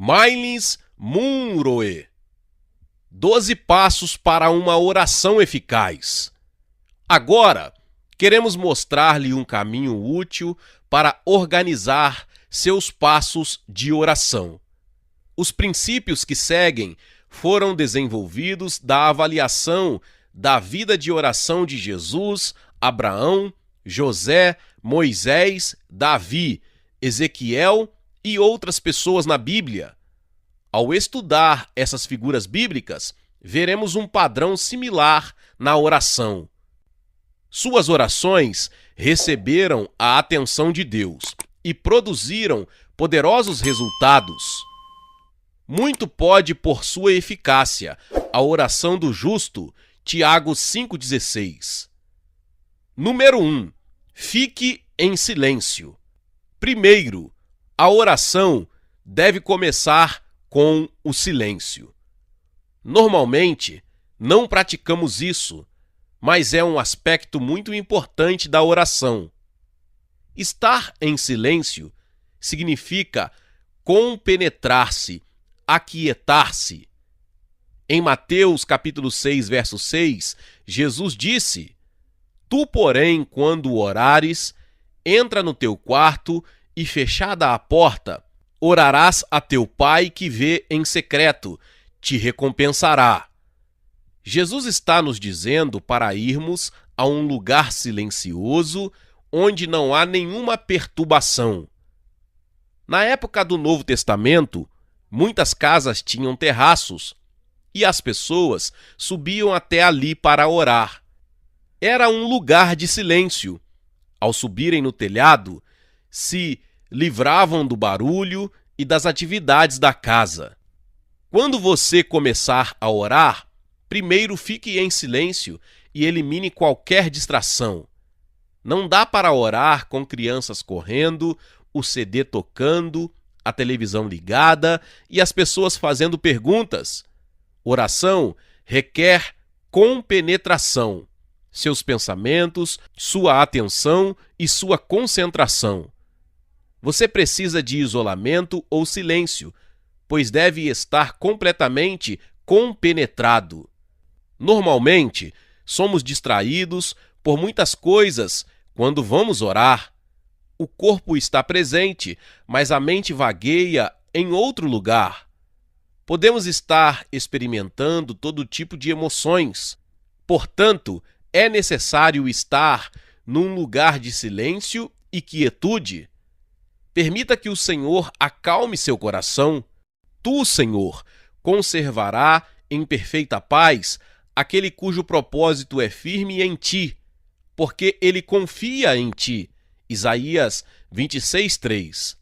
Myles Munroe. 12 passos para uma oração eficaz. Agora, queremos mostrar-lhe um caminho útil para organizar seus passos de oração. Os princípios que seguem foram desenvolvidos da avaliação da vida de oração de Jesus, Abraão, José, Moisés, Davi, Ezequiel e outras pessoas na Bíblia. Ao estudar essas figuras bíblicas, veremos um padrão similar na oração. Suas orações receberam a atenção de Deus e produziram poderosos resultados. Muito pode por sua eficácia a oração do justo, Tiago 5,16. Número 1. Fique em silêncio. Primeiro, a oração deve começar com o silêncio. Normalmente, não praticamos isso, mas é um aspecto muito importante da oração. Estar em silêncio significa compenetrar-se, aquietar-se. Em Mateus capítulo 6, verso 6, Jesus disse: Tu, porém, quando orares, entra no teu quarto e, fechada a porta, orarás a teu Pai que vê em secreto, te recompensará. Jesus está nos dizendo para irmos a um lugar silencioso, onde não há nenhuma perturbação. Na época do Novo Testamento, muitas casas tinham terraços, e as pessoas subiam até ali para orar. Era um lugar de silêncio. Ao subirem no telhado, se livravam do barulho e das atividades da casa. Quando você começar a orar, primeiro fique em silêncio e elimine qualquer distração. Não dá para orar com crianças correndo, o CD tocando, a televisão ligada e as pessoas fazendo perguntas. Oração requer compenetração, seus pensamentos, sua atenção e sua concentração. Você precisa de isolamento ou silêncio, pois deve estar completamente compenetrado. Normalmente, somos distraídos por muitas coisas quando vamos orar. O corpo está presente, mas a mente vagueia em outro lugar. Podemos estar experimentando todo tipo de emoções. Portanto, é necessário estar num lugar de silêncio e quietude. Permita que o Senhor acalme seu coração. Tu, Senhor, conservará em perfeita paz aquele cujo propósito é firme em ti, porque ele confia em ti. Isaías 26:3.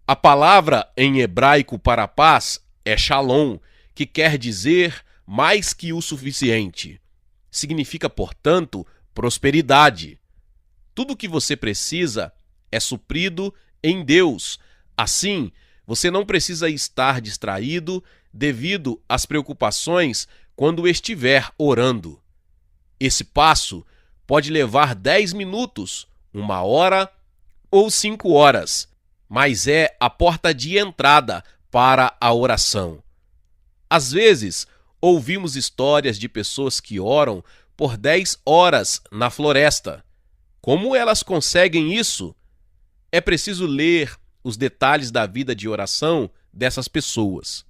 A palavra em hebraico para paz é shalom, que quer dizer mais que o suficiente. Significa, portanto, prosperidade. Tudo o que você precisa é suprido em Deus. Assim, você não precisa estar distraído devido às preocupações quando estiver orando. Esse passo pode levar 10 minutos, 1 hora ou 5 horas, mas é a porta de entrada para a oração. Às vezes, ouvimos histórias de pessoas que oram por 10 horas na floresta. Como elas conseguem isso? É preciso ler os detalhes da vida de oração dessas pessoas.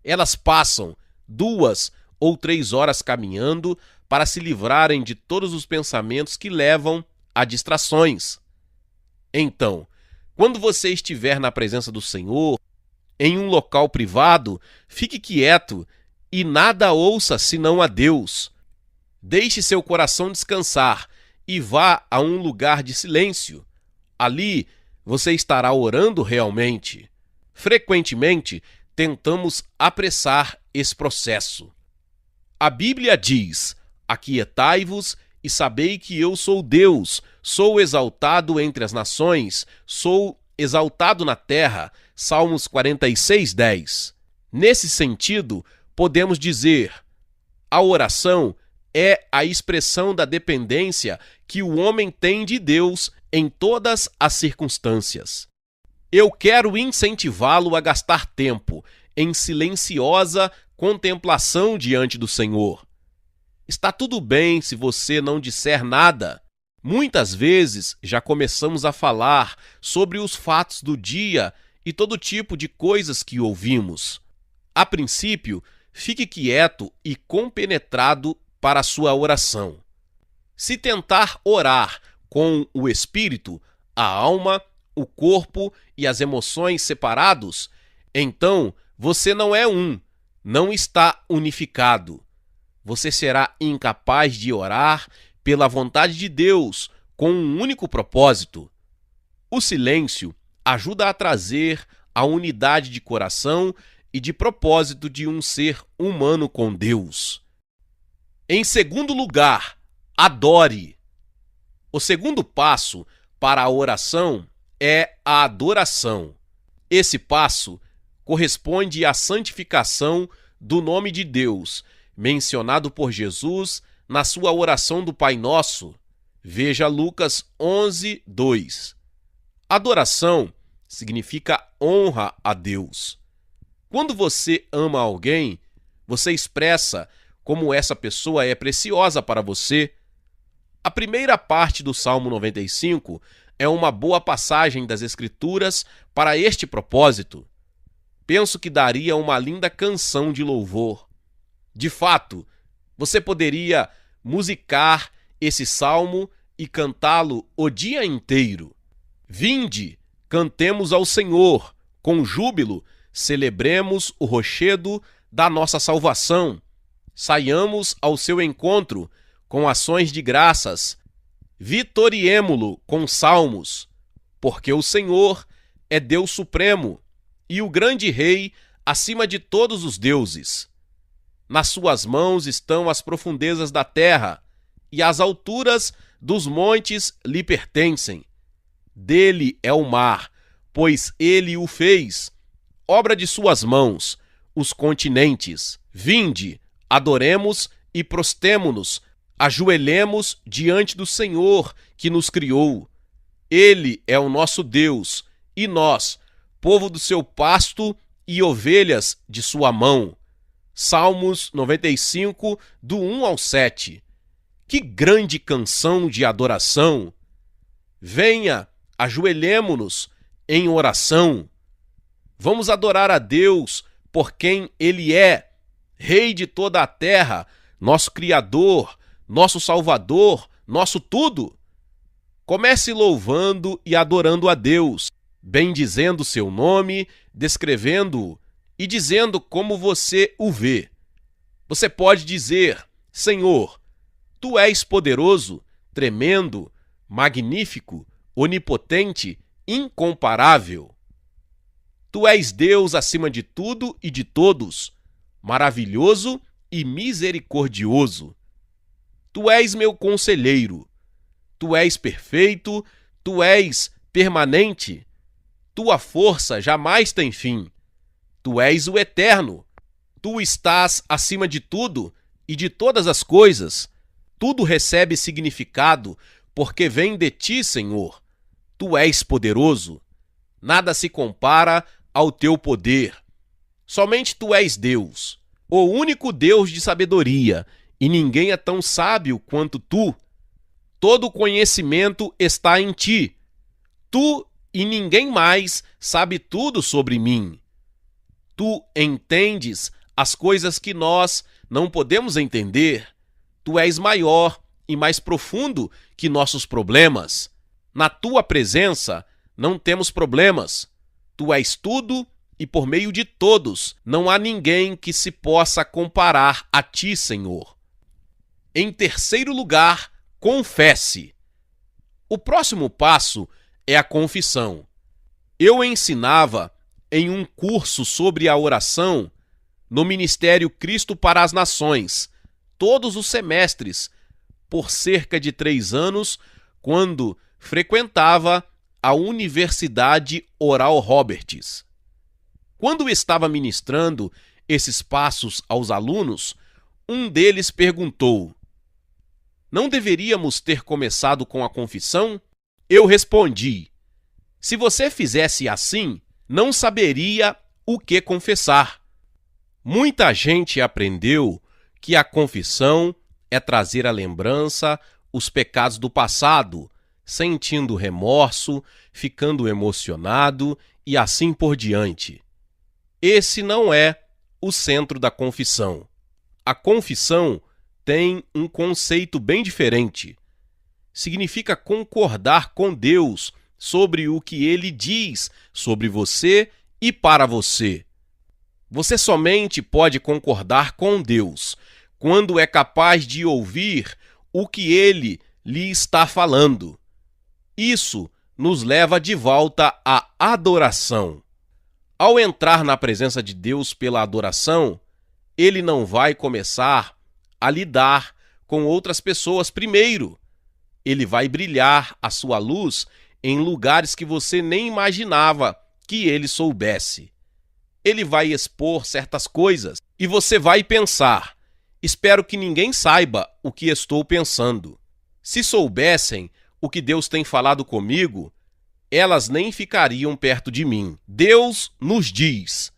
Elas passam 2 ou 3 horas caminhando para se livrarem de todos os pensamentos que levam a distrações. Então, quando você estiver na presença do Senhor, em um local privado, fique quieto e nada ouça senão a Deus. Deixe seu coração descansar e vá a um lugar de silêncio. Ali, você estará orando realmente. Frequentemente, tentamos apressar esse processo. A Bíblia diz: aquietai-vos e sabei que eu sou Deus, sou exaltado entre as nações, sou exaltado na terra. Salmos 46:10. Nesse sentido, podemos dizer: a oração é a expressão da dependência que o homem tem de Deus em todas as circunstâncias. Eu quero incentivá-lo a gastar tempo em silenciosa contemplação diante do Senhor. Está tudo bem se você não disser nada. Muitas vezes já começamos a falar sobre os fatos do dia e todo tipo de coisas que ouvimos. A princípio, fique quieto e compenetrado para a sua oração. Se tentar orar com o espírito, a alma, o corpo e as emoções separados, então você não é não está unificado. Você será incapaz de orar pela vontade de Deus com um único propósito. O silêncio ajuda a trazer a unidade de coração e de propósito de um ser humano com Deus. Em segundo lugar, adore. O segundo passo para a oração é a adoração. Esse passo corresponde à santificação do nome de Deus, mencionado por Jesus na sua oração do Pai Nosso. Veja Lucas 11:2. Adoração significa honra a Deus. Quando você ama alguém, você expressa como essa pessoa é preciosa para você. A primeira parte do Salmo 95 é uma boa passagem das Escrituras para este propósito. Penso que daria uma linda canção de louvor. De fato, você poderia musicar esse salmo e cantá-lo o dia inteiro. Vinde, cantemos ao Senhor, com júbilo, celebremos o rochedo da nossa salvação. Saiamos ao seu encontro com ações de graças. Vitoriemo-lo com salmos, porque o Senhor é Deus supremo e o grande Rei acima de todos os deuses. Nas suas mãos estão as profundezas da terra, e as alturas dos montes lhe pertencem. Dele é o mar, pois ele o fez, obra de suas mãos, os continentes. Vinde, adoremos e prostemo-nos, ajoelhemos diante do Senhor que nos criou. Ele é o nosso Deus, e nós, povo do seu pasto e ovelhas de sua mão. Salmos 95, do 1 ao 7. Que grande canção de adoração! Venha, ajoelhemo-nos em oração. Vamos adorar a Deus por quem Ele é, Rei de toda a terra, nosso Criador, nosso Salvador, nosso tudo. Comece louvando e adorando a Deus, bendizendo seu nome, descrevendo-o e dizendo como você o vê. Você pode dizer: Senhor, Tu és poderoso, tremendo, magnífico, onipotente, incomparável. Tu és Deus acima de tudo e de todos, maravilhoso e misericordioso. Tu és meu conselheiro. Tu és perfeito, Tu és permanente. Tua força jamais tem fim. Tu és o eterno. Tu estás acima de tudo e de todas as coisas. Tudo recebe significado porque vem de Ti, Senhor. Tu és poderoso. Nada se compara ao Teu poder. Somente Tu és Deus, o único Deus de sabedoria, e ninguém é tão sábio quanto Tu. Todo conhecimento está em Ti. Tu e ninguém mais sabe tudo sobre mim. Tu entendes as coisas que nós não podemos entender. Tu és maior e mais profundo que nossos problemas. Na Tua presença não temos problemas. Tu és tudo e por meio de todos não há ninguém que se possa comparar a Ti, Senhor. Em terceiro lugar, confesse. O próximo passo é a confissão. Eu ensinava em um curso sobre a oração no Ministério Cristo para as Nações, todos os semestres, por cerca de 3 anos, quando frequentava a Universidade Oral Roberts. Quando estava ministrando esses passos aos alunos, um deles perguntou: não deveríamos ter começado com a confissão? Eu respondi: Se você fizesse assim, não saberia o que confessar. Muita gente aprendeu que a confissão é trazer à lembrança os pecados do passado, sentindo remorso, ficando emocionado e assim por diante. Esse não é o centro da confissão. A confissão tem um conceito bem diferente. Significa concordar com Deus sobre o que Ele diz sobre você e para você. Você somente pode concordar com Deus quando é capaz de ouvir o que Ele lhe está falando. Isso nos leva de volta à adoração. Ao entrar na presença de Deus pela adoração, Ele não vai começar a lidar com outras pessoas primeiro. Ele vai brilhar a sua luz em lugares que você nem imaginava que Ele soubesse. Ele vai expor certas coisas e você vai pensar: espero que ninguém saiba o que estou pensando. Se soubessem o que Deus tem falado comigo, elas nem ficariam perto de mim. Deus nos diz: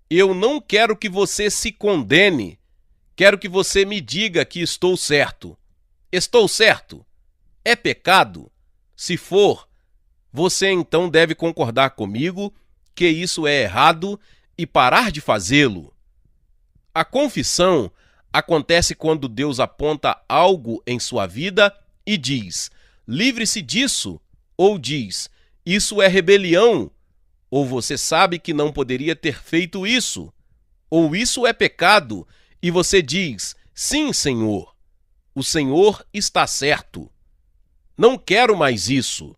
eu não quero que você se condene, quero que você me diga que estou certo. Estou certo? É pecado? Se for, você então deve concordar comigo que isso é errado e parar de fazê-lo. A confissão acontece quando Deus aponta algo em sua vida e diz: livre-se disso, ou diz: isso é rebelião, ou você sabe que não poderia ter feito isso, ou isso é pecado, e você diz: sim, Senhor, o Senhor está certo. Não quero mais isso.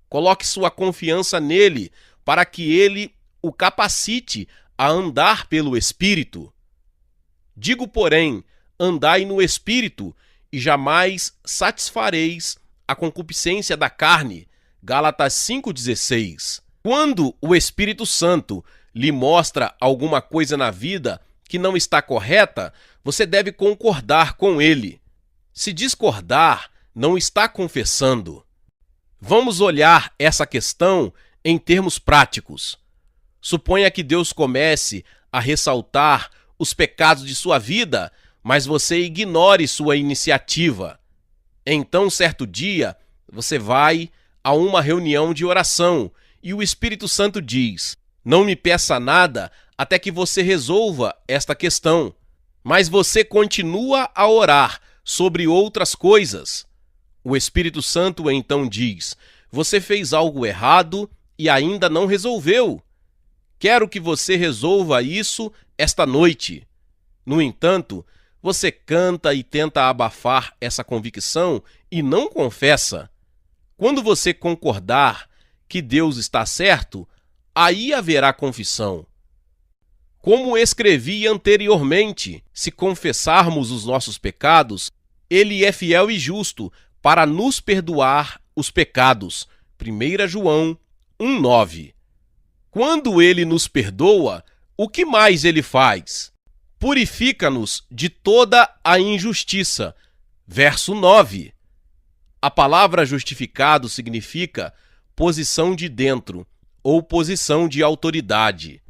Coloque sua confiança nele para que ele o capacite a andar pelo Espírito. Digo, porém, andai no Espírito e jamais satisfareis a concupiscência da carne. Gálatas 5,16. Quando o Espírito Santo lhe mostra alguma coisa na vida que não está correta, você deve concordar com ele. Se discordar, não está confessando. Vamos olhar essa questão em termos práticos. Suponha que Deus comece a ressaltar os pecados de sua vida, mas você ignore sua iniciativa. Então, certo dia, você vai a uma reunião de oração e o Espírito Santo diz: não me peça nada até que você resolva esta questão. Mas você continua a orar sobre outras coisas. O Espírito Santo então diz: você fez algo errado e ainda não resolveu. Quero que você resolva isso esta noite. No entanto, você canta e tenta abafar essa convicção e não confessa. Quando você concordar que Deus está certo, aí haverá confissão. Como escrevi anteriormente, se confessarmos os nossos pecados, Ele é fiel e justo para nos perdoar os pecados. 1 João 1,9. Quando Ele nos perdoa, o que mais Ele faz? Purifica-nos de toda a injustiça. Verso 9. A palavra justificado significa posição de dentro ou posição de autoridade.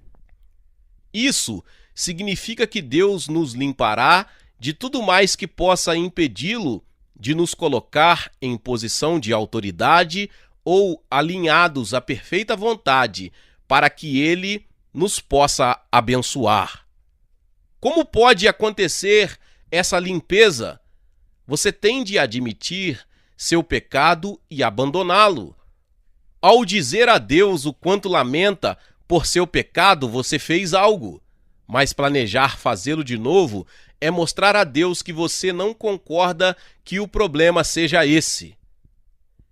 Isso significa que Deus nos limpará de tudo mais que possa impedi-lo de nos colocar em posição de autoridade ou alinhados à perfeita vontade para que Ele nos possa abençoar. Como pode acontecer essa limpeza? Você tem de admitir seu pecado e abandoná-lo. Ao dizer a Deus o quanto lamenta por seu pecado, você fez algo, mas planejar fazê-lo de novo é mostrar a Deus que você não concorda que o problema seja esse.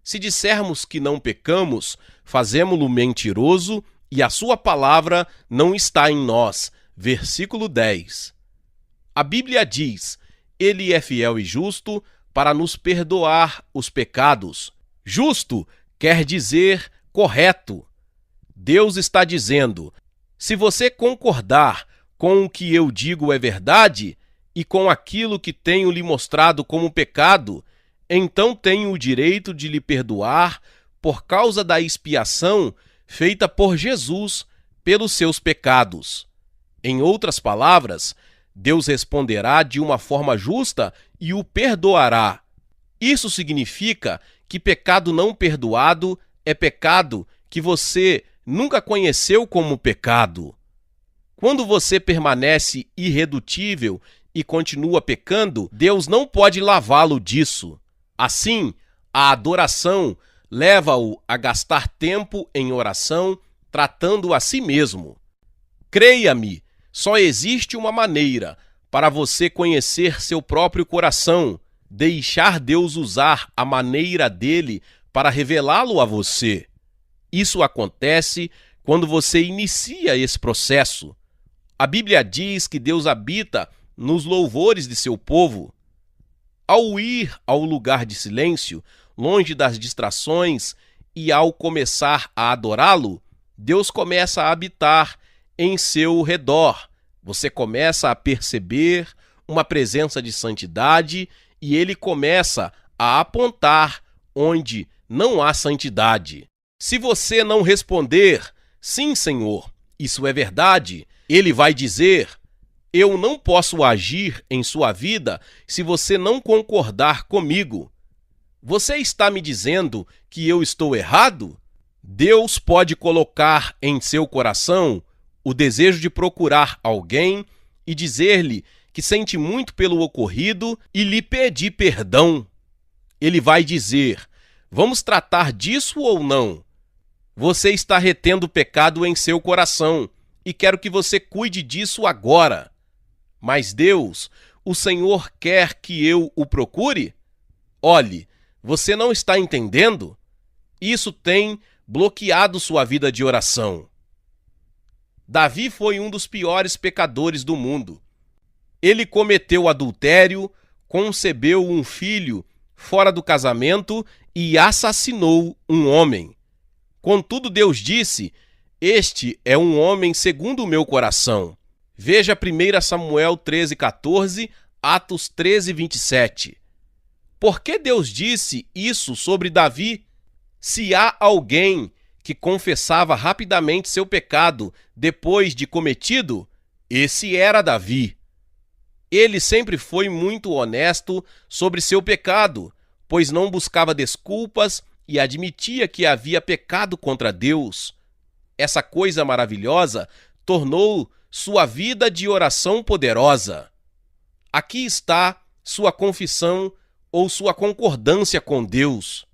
Se dissermos que não pecamos, fazemo-lo mentiroso e a sua palavra não está em nós. Versículo 10. A Bíblia diz: Ele é fiel e justo para nos perdoar os pecados. Justo quer dizer correto. Deus está dizendo: se você concordar com o que eu digo é verdade e com aquilo que tenho lhe mostrado como pecado, então tenho o direito de lhe perdoar, por causa da expiação feita por Jesus pelos seus pecados. Em outras palavras, Deus responderá de uma forma justa e o perdoará. Isso significa que pecado não perdoado é pecado que você nunca conheceu como pecado. Quando você permanece irredutível e continua pecando, Deus não pode lavá-lo disso. Assim, a adoração leva-o a gastar tempo em oração, tratando a si mesmo. Creia-me, só existe uma maneira para você conhecer seu próprio coração, deixar Deus usar a maneira dele para revelá-lo a você. Isso acontece quando você inicia esse processo. A Bíblia diz que Deus habita nos louvores de seu povo. Ao ir ao lugar de silêncio, longe das distrações, e ao começar a adorá-lo, Deus começa a habitar em seu redor. Você começa a perceber uma presença de santidade e ele começa a apontar onde não há santidade. Se você não responder, sim, Senhor, isso é verdade, ele vai dizer: eu não posso agir em sua vida se você não concordar comigo. Você está me dizendo que eu estou errado? Deus pode colocar em seu coração o desejo de procurar alguém e dizer-lhe que sente muito pelo ocorrido e lhe pedir perdão. Ele vai dizer: vamos tratar disso ou não? Você está retendo pecado em seu coração e quero que você cuide disso agora. Mas Deus, o Senhor quer que eu o procure? Olhe, você não está entendendo? Isso tem bloqueado sua vida de oração. Davi foi um dos piores pecadores do mundo. Ele cometeu adultério, concebeu um filho fora do casamento e assassinou um homem. Contudo, Deus disse: este é um homem segundo o meu coração. Veja 1 Samuel 13:14, Atos 13:27. Por que Deus disse isso sobre Davi? Se há alguém que confessava rapidamente seu pecado depois de cometido, esse era Davi. Ele sempre foi muito honesto sobre seu pecado, pois não buscava desculpas e admitia que havia pecado contra Deus. Essa coisa maravilhosa tornou sua vida de oração poderosa. Aqui está sua confissão ou sua concordância com Deus.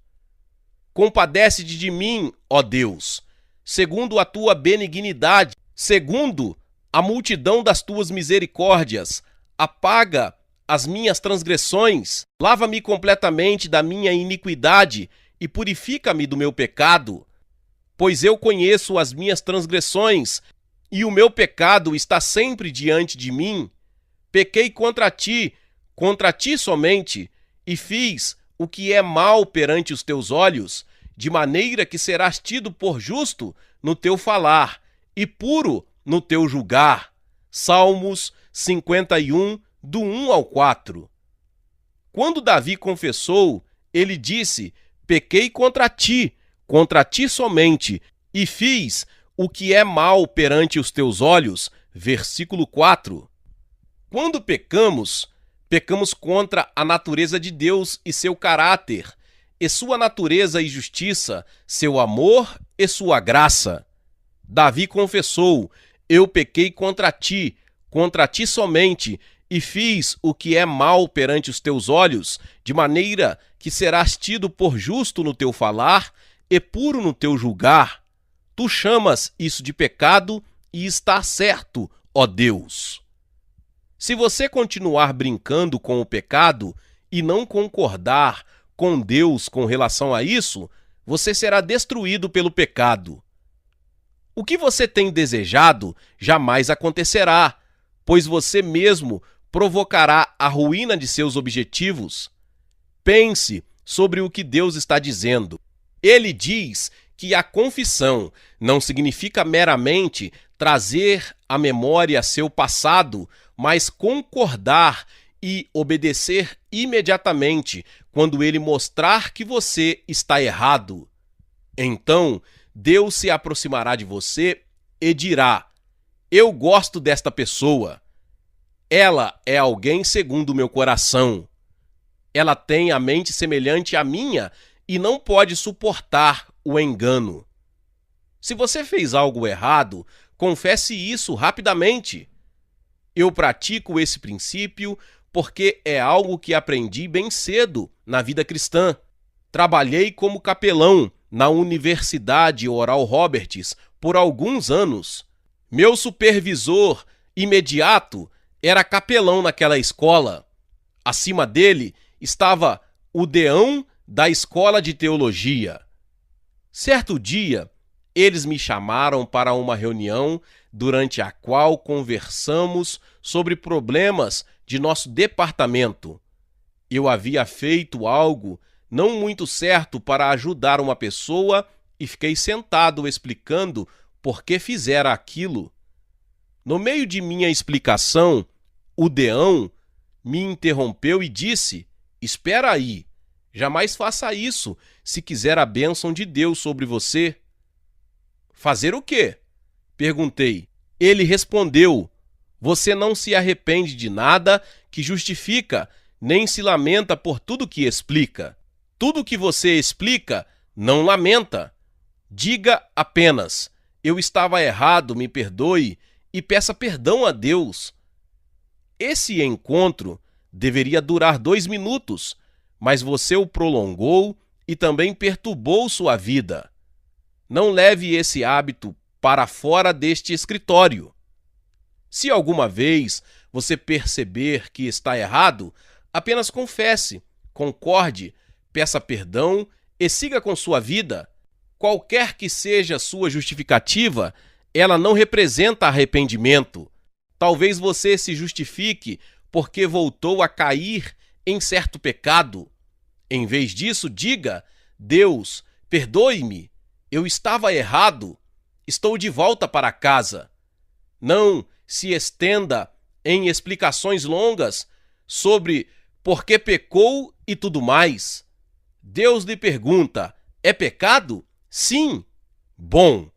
Compadece-te de mim, ó Deus, segundo a tua benignidade, segundo a multidão das tuas misericórdias. Apaga as minhas transgressões, lava-me completamente da minha iniquidade e purifica-me do meu pecado. Pois eu conheço as minhas transgressões e o meu pecado está sempre diante de mim. Pequei contra ti somente, e fiz o que é mal perante os teus olhos, de maneira que serás tido por justo no teu falar e puro no teu julgar. Salmos 51, do 1 ao 4. Quando Davi confessou, ele disse: pequei contra ti somente, e fiz o que é mal perante os teus olhos. Versículo 4. Quando pecamos contra a natureza de Deus e seu caráter, e sua natureza e justiça, seu amor e sua graça. Davi confessou: eu pequei contra ti somente, e fiz o que é mal perante os teus olhos, de maneira que serás tido por justo no teu falar e puro no teu julgar. Tu chamas isso de pecado e está certo, ó Deus. Se você continuar brincando com o pecado e não concordar com Deus com relação a isso, você será destruído pelo pecado. O que você tem desejado jamais acontecerá, pois você mesmo provocará a ruína de seus objetivos. Pense sobre o que Deus está dizendo. Ele diz que a confissão não significa meramente trazer à memória seu passado, mas concordar e obedecer imediatamente quando ele mostrar que você está errado. Então Deus se aproximará de você e dirá: eu gosto desta pessoa. Ela é alguém segundo o meu coração. Ela tem a mente semelhante à minha e não pode suportar o engano. Se você fez algo errado, confesse isso rapidamente. Eu pratico esse princípio porque é algo que aprendi bem cedo na vida cristã. Trabalhei como capelão na Universidade Oral Roberts por alguns anos. Meu supervisor imediato era capelão naquela escola. Acima dele estava o deão da escola de teologia. Certo dia, eles me chamaram para uma reunião durante a qual conversamos sobre problemas de nosso departamento. Eu havia feito algo não muito certo para ajudar uma pessoa e fiquei sentado explicando por que fizera aquilo. No meio de minha explicação, o deão me interrompeu e disse: espera aí, jamais faça isso se quiser a bênção de Deus sobre você. Fazer o quê? Perguntei. Ele respondeu: você não se arrepende de nada que justifica, nem se lamenta por tudo que explica. Tudo que você explica, não lamenta. Diga apenas: eu estava errado, me perdoe, e peça perdão a Deus. Esse encontro deveria durar 2 minutos, mas você o prolongou e também perturbou sua vida. Não leve esse hábito para fora deste escritório. Se alguma vez você perceber que está errado, apenas confesse, concorde, peça perdão e siga com sua vida. Qualquer que seja sua justificativa, ela não representa arrependimento. Talvez você se justifique porque voltou a cair em certo pecado. Em vez disso, diga: Deus, perdoe-me, eu estava errado, estou de volta para casa. Não se estenda em explicações longas sobre por que pecou e tudo mais. Deus lhe pergunta: é pecado? Sim. Bom,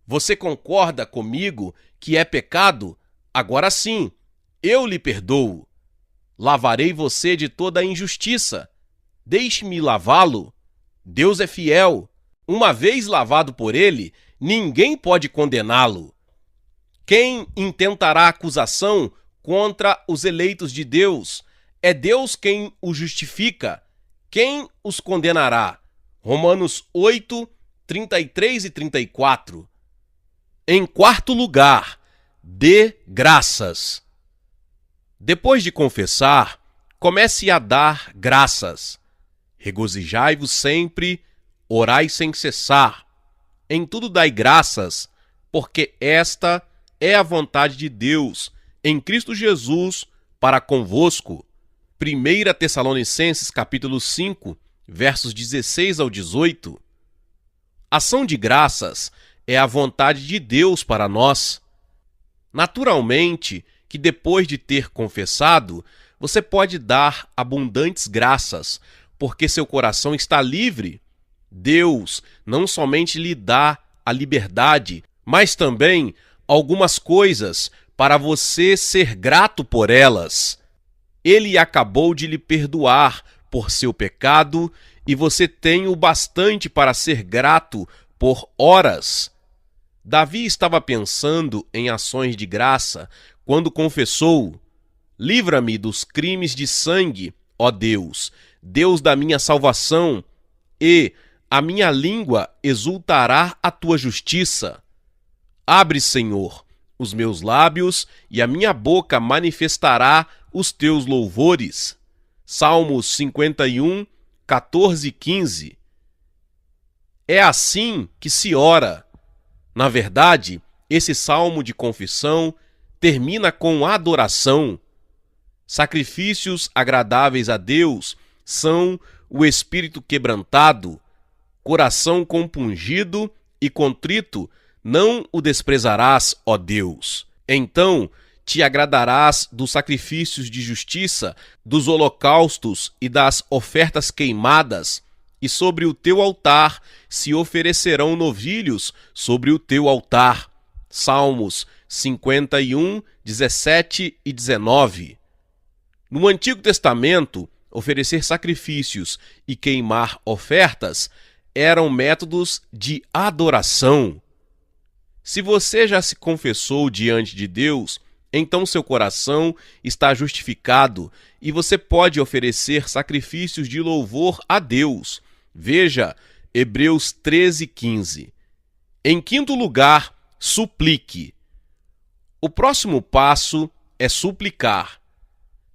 você concorda comigo que é pecado? Agora sim, eu lhe perdoo. Lavarei você de toda a injustiça. Deixe-me lavá-lo. Deus é fiel. Uma vez lavado por ele, ninguém pode condená-lo. Quem intentará acusação contra os eleitos de Deus? É Deus quem os justifica. Quem os condenará? Romanos 8, 33 e 34. Em quarto lugar, dê graças. Depois de confessar, comece a dar graças. Regozijai-vos sempre, orai sem cessar. Em tudo dai graças, porque esta é a vontade de Deus, em Cristo Jesus, para convosco. 1 Tessalonicenses capítulo 5, versos 16 ao 18. Ação de graças é a vontade de Deus para nós. Naturalmente que depois de ter confessado, você pode dar abundantes graças, porque seu coração está livre. Deus não somente lhe dá a liberdade, mas também algumas coisas para você ser grato por elas. Ele acabou de lhe perdoar por seu pecado e você tem o bastante para ser grato por horas. Davi estava pensando em ações de graça quando confessou: livra-me dos crimes de sangue, ó Deus, Deus da minha salvação, e a minha língua exultará a tua justiça. Abre, Senhor, os meus lábios e a minha boca manifestará os teus louvores. Salmos 51, 14 e 15. É assim que se ora. Na verdade, esse salmo de confissão termina com adoração. Sacrifícios agradáveis a Deus são o espírito quebrantado, coração compungido e contrito, não o desprezarás, ó Deus. Então te agradarás dos sacrifícios de justiça, dos holocaustos e das ofertas queimadas. e sobre o teu altar se oferecerão novilhos sobre o teu altar. Salmos 51, 17 e 19. No Antigo Testamento, oferecer sacrifícios e queimar ofertas eram métodos de adoração. Se você já se confessou diante de Deus, então seu coração está justificado e você pode oferecer sacrifícios de louvor a Deus. Veja Hebreus 13:15. Em quinto lugar, suplique. O próximo passo é suplicar.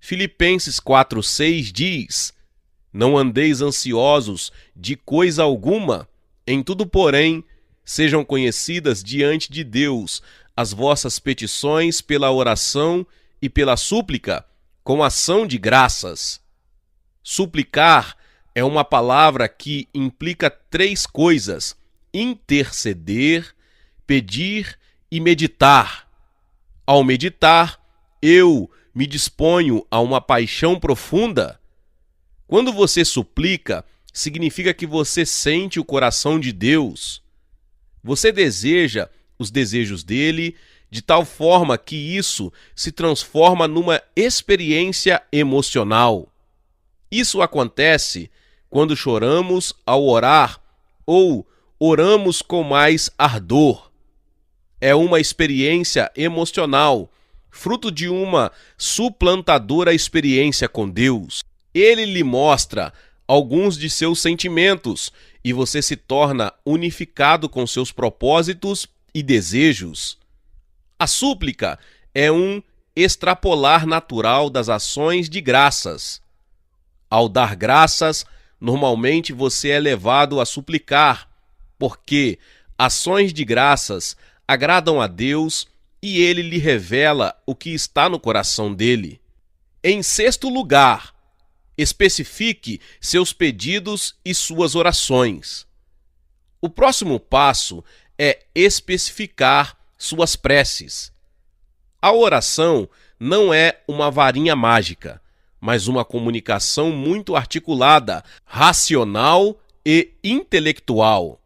Filipenses 4:6 diz: Não andeis ansiosos de coisa alguma, em tudo, porém, sejam conhecidas diante de Deus as vossas petições pela oração e pela súplica, com ação de graças. Suplicar é uma palavra que implica três coisas: interceder, pedir e meditar. Ao meditar, eu me disponho a uma paixão profunda. Quando você suplica, significa que você sente o coração de Deus. Você deseja os desejos dele de tal forma que isso se transforma numa experiência emocional. Isso acontece quando choramos ao orar ou oramos com mais ardor. É uma experiência emocional, fruto de uma suplantadora experiência com Deus. Ele lhe mostra alguns de seus sentimentos e você se torna unificado com seus propósitos e desejos. A súplica é um extrapolar natural das ações de graças. Ao dar graças, normalmente você é levado a suplicar, porque ações de graças agradam a Deus e ele lhe revela o que está no coração dele. Em sexto lugar, especifique seus pedidos e suas orações. O próximo passo é especificar suas preces. A oração não é uma varinha mágica, mas uma comunicação muito articulada, racional e intelectual.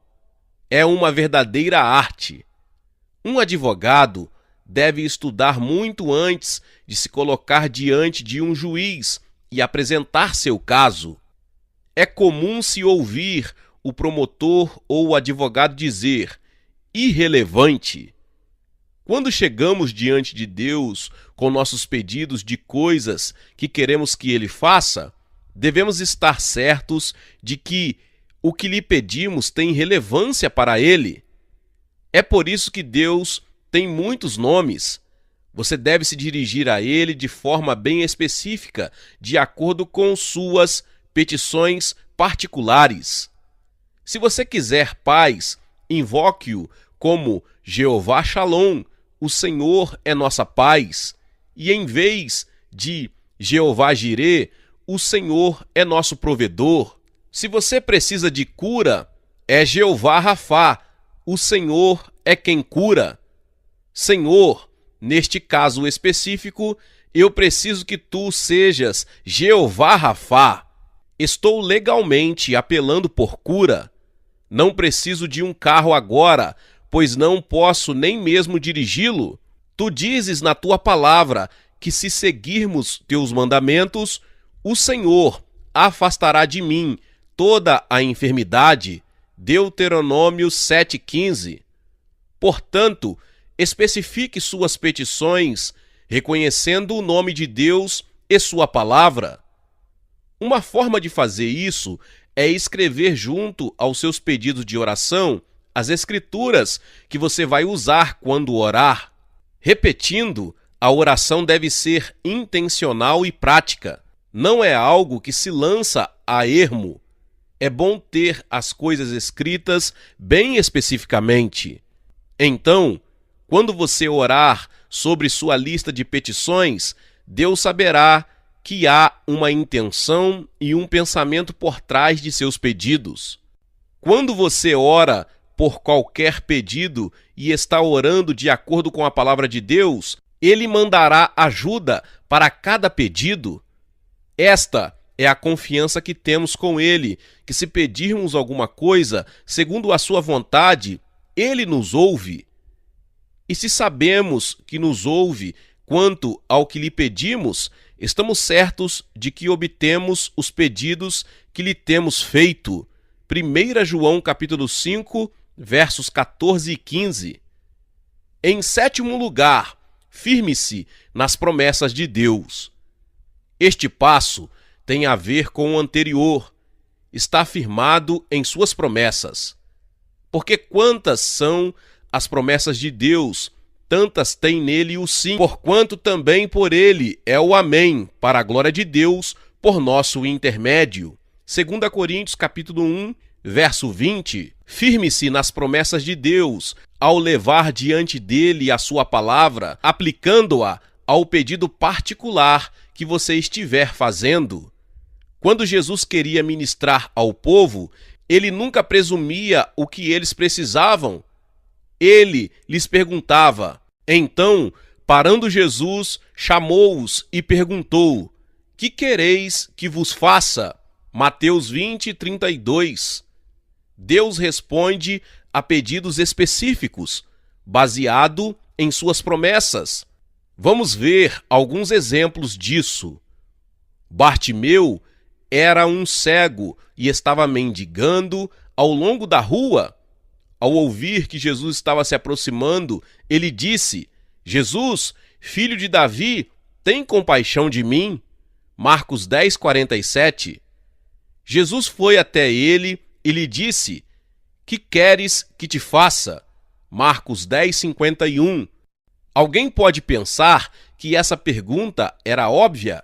É uma verdadeira arte. Um advogado deve estudar muito antes de se colocar diante de um juiz e apresentar seu caso. É comum se ouvir o promotor ou o advogado dizer: irrelevante. Quando chegamos diante de Deus com nossos pedidos de coisas que queremos que Ele faça, devemos estar certos de que o que lhe pedimos tem relevância para Ele. É por isso que Deus tem muitos nomes. Você deve se dirigir a Ele de forma bem específica, de acordo com suas petições particulares. Se você quiser paz, invoque-o como Jeová Shalom, o Senhor é nossa paz. E em vez de Jeová Jirê, o Senhor é nosso provedor. Se você precisa de cura, é Jeová Rafá, o Senhor é quem cura. Senhor, neste caso específico, eu preciso que tu sejas Jeová Rafá. Estou legalmente apelando por cura. Não preciso de um carro agora, pois não posso nem mesmo dirigi-lo. Tu dizes na tua palavra que se seguirmos teus mandamentos, o Senhor afastará de mim toda a enfermidade. Deuteronômio 7,15. Portanto, especifique suas petições, reconhecendo o nome de Deus e sua palavra. Uma forma de fazer isso é escrever junto aos seus pedidos de oração as escrituras que você vai usar quando orar. Repetindo, a oração deve ser intencional e prática. Não é algo que se lança a ermo. É bom ter as coisas escritas bem especificamente. Então, quando você orar sobre sua lista de petições, Deus saberá que há uma intenção e um pensamento por trás de seus pedidos. Quando você ora por qualquer pedido e está orando de acordo com a palavra de Deus, Ele mandará ajuda para cada pedido. Esta é a confiança que temos com Ele, que se pedirmos alguma coisa, segundo a sua vontade, Ele nos ouve. E se sabemos que nos ouve quanto ao que lhe pedimos, estamos certos de que obtemos os pedidos que lhe temos feito. 1 João capítulo 5, versos 14 e 15. Em sétimo lugar, firme-se nas promessas de Deus. Este passo tem a ver com o anterior. Está firmado em suas promessas. Porque quantas são as promessas de Deus, tantas tem nele o sim, porquanto também por ele é o amém, para a glória de Deus, por nosso intermédio. 2 Coríntios capítulo 1, verso 20. Firme-se nas promessas de Deus, ao levar diante dele a sua palavra, aplicando-a ao pedido particular que você estiver fazendo. Quando Jesus queria ministrar ao povo, ele nunca presumia o que eles precisavam. Ele lhes perguntava. Então, parando Jesus, chamou-os e perguntou: que quereis que vos faça? Mateus 20, 32. Deus responde a pedidos específicos, baseado em suas promessas. Vamos ver alguns exemplos disso. Bartimeu era um cego e estava mendigando ao longo da rua. Ao ouvir que Jesus estava se aproximando, ele disse: Jesus, filho de Davi, tem compaixão de mim? Marcos 10, 47. Jesus foi até ele e lhe disse: que queres que te faça? Marcos 10, 51. Alguém pode pensar que essa pergunta era óbvia,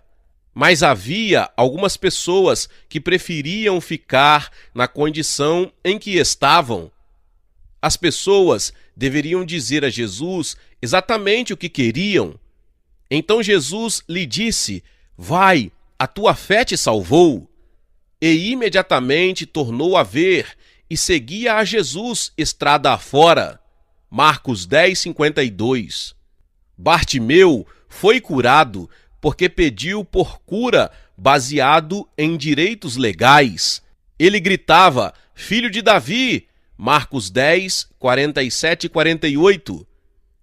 mas havia algumas pessoas que preferiam ficar na condição em que estavam. As pessoas deveriam dizer a Jesus exatamente o que queriam. Então Jesus lhe disse: vai, a tua fé te salvou. E imediatamente tornou a ver e seguia a Jesus estrada afora. Marcos 10, 52. Bartimeu foi curado porque pediu por cura baseado em direitos legais. Ele gritava: filho de Davi! Marcos 10, 47 e 48.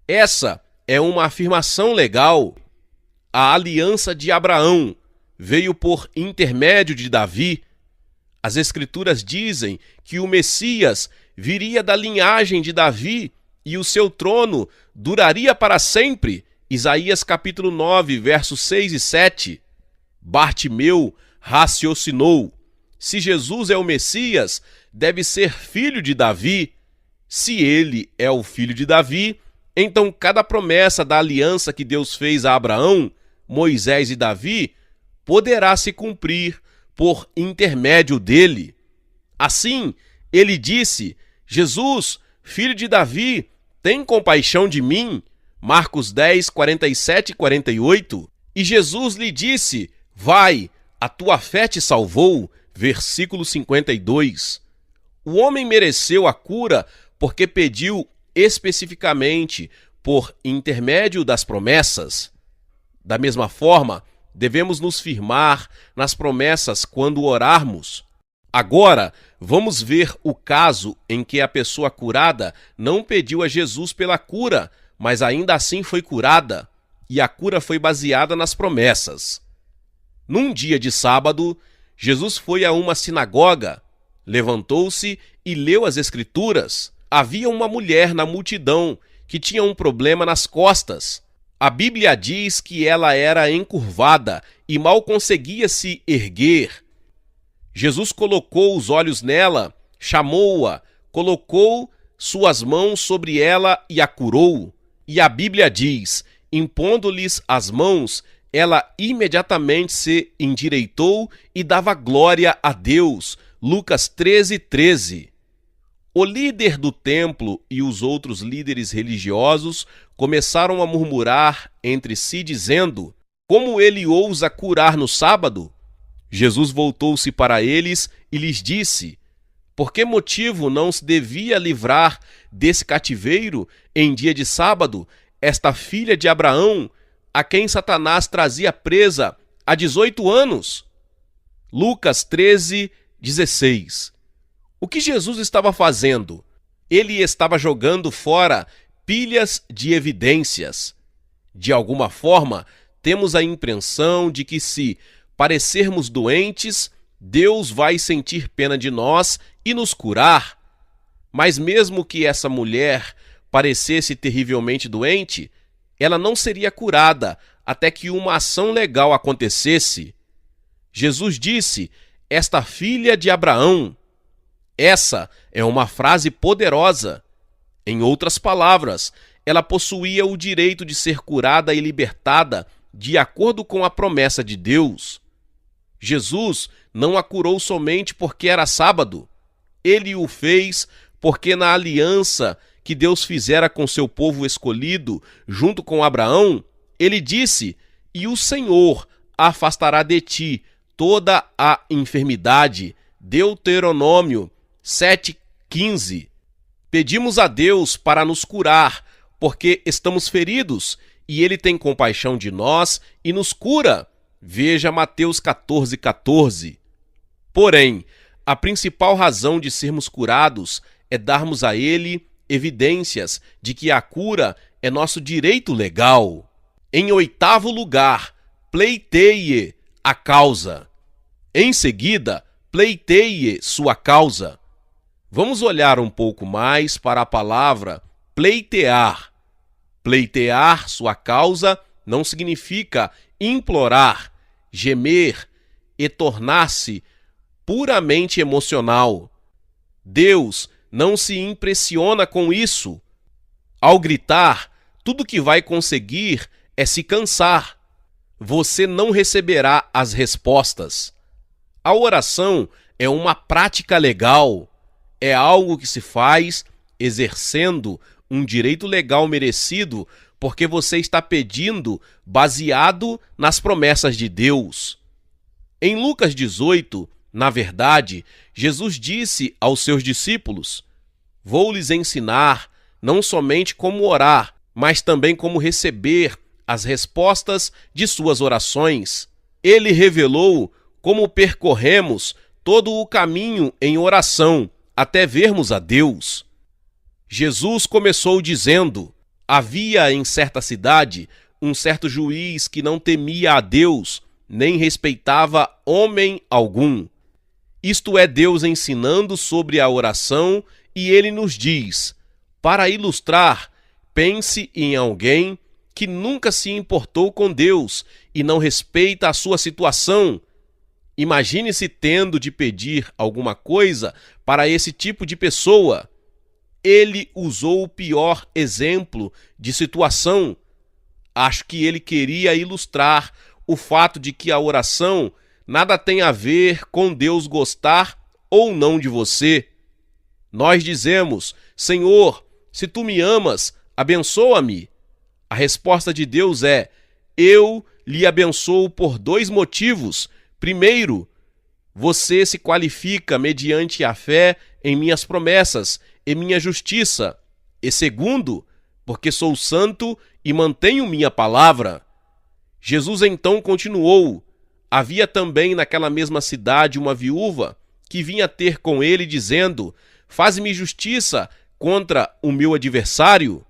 Essa é uma afirmação legal. A aliança de Abraão veio por intermédio de Davi. As Escrituras dizem que o Messias viria da linhagem de Davi e o seu trono duraria para sempre. Isaías capítulo 9, versos 6 e 7. Bartimeu raciocinou: se Jesus é o Messias, deve ser filho de Davi. Se ele é o filho de Davi, então cada promessa da aliança que Deus fez a Abraão, Moisés e Davi poderá se cumprir por intermédio dele. Assim, ele disse: Jesus, filho de Davi, tem compaixão de mim? Marcos 10, 47 e 48. E Jesus lhe disse: vai, a tua fé te salvou. Versículo 52. O homem mereceu a cura porque pediu especificamente por intermédio das promessas. Da mesma forma, devemos nos firmar nas promessas quando orarmos. Agora, vamos ver o caso em que a pessoa curada não pediu a Jesus pela cura, mas ainda assim foi curada, e a cura foi baseada nas promessas. Num dia de sábado, Jesus foi a uma sinagoga, levantou-se e leu as Escrituras. Havia uma mulher na multidão que tinha um problema nas costas. A Bíblia diz que ela era encurvada e mal conseguia se erguer. Jesus colocou os olhos nela, chamou-a, colocou suas mãos sobre ela e a curou. E a Bíblia diz: impondo-lhes as mãos, ela imediatamente se endireitou e dava glória a Deus. Lucas 13, 13. O líder do templo e os outros líderes religiosos começaram a murmurar entre si, dizendo: como ele ousa curar no sábado? Jesus voltou-se para eles e lhes disse: por que motivo não se devia livrar desse cativeiro em dia de sábado esta filha de Abraão, a quem Satanás trazia presa há 18 anos? Lucas 13:16. O que Jesus estava fazendo? Ele estava jogando fora pilhas de evidências. De alguma forma, temos a impressão de que se parecermos doentes, Deus vai sentir pena de nós e nos curar. Mas mesmo que essa mulher parecesse terrivelmente doente, ela não seria curada até que uma ação legal acontecesse. Jesus disse: "Esta filha de Abraão". Essa é uma frase poderosa. Em outras palavras, ela possuía o direito de ser curada e libertada de acordo com a promessa de Deus. Jesus não a curou somente porque era sábado. Ele o fez porque na aliança que Deus fizera com seu povo escolhido, junto com Abraão, ele disse: "E o Senhor afastará de ti toda a enfermidade". Deuteronômio 7:15. Pedimos a Deus para nos curar, porque estamos feridos, e Ele tem compaixão de nós e nos cura. Veja Mateus 14:14. Porém, a principal razão de sermos curados é darmos a Ele evidências de que a cura é nosso direito legal. Em 8º lugar, pleiteie a causa. Em seguida, pleiteie sua causa. Vamos olhar um pouco mais para a palavra pleitear. Pleitear sua causa não significa implorar, gemer e tornar-se puramente emocional. Deus não se impressiona com isso. Ao gritar, tudo que vai conseguir é se cansar. Você não receberá as respostas. A oração é uma prática legal. É algo que se faz exercendo um direito legal merecido porque você está pedindo baseado nas promessas de Deus. Em Lucas 18, na verdade, Jesus disse aos seus discípulos: "Vou lhes ensinar não somente como orar, mas também como receber as respostas de suas orações". Ele revelou como percorremos todo o caminho em oração até vermos a Deus. Jesus começou dizendo: "Havia em certa cidade um certo juiz que não temia a Deus, nem respeitava homem algum". Isto é Deus ensinando sobre a oração, e ele nos diz: para ilustrar, pense em alguém que nunca se importou com Deus e não respeita a sua situação. Imagine-se tendo de pedir alguma coisa para esse tipo de pessoa. Ele usou o pior exemplo de situação. Acho que ele queria ilustrar o fato de que a oração nada tem a ver com Deus gostar ou não de você. Nós dizemos: "Senhor, se tu me amas, abençoa-me". A resposta de Deus é: "Eu lhe abençoo por 2 motivos. Primeiro, você se qualifica mediante a fé em minhas promessas e minha justiça. E segundo, porque sou santo e mantenho minha palavra". Jesus então continuou: havia também naquela mesma cidade uma viúva que vinha ter com ele dizendo: "Faz-me justiça contra o meu adversário".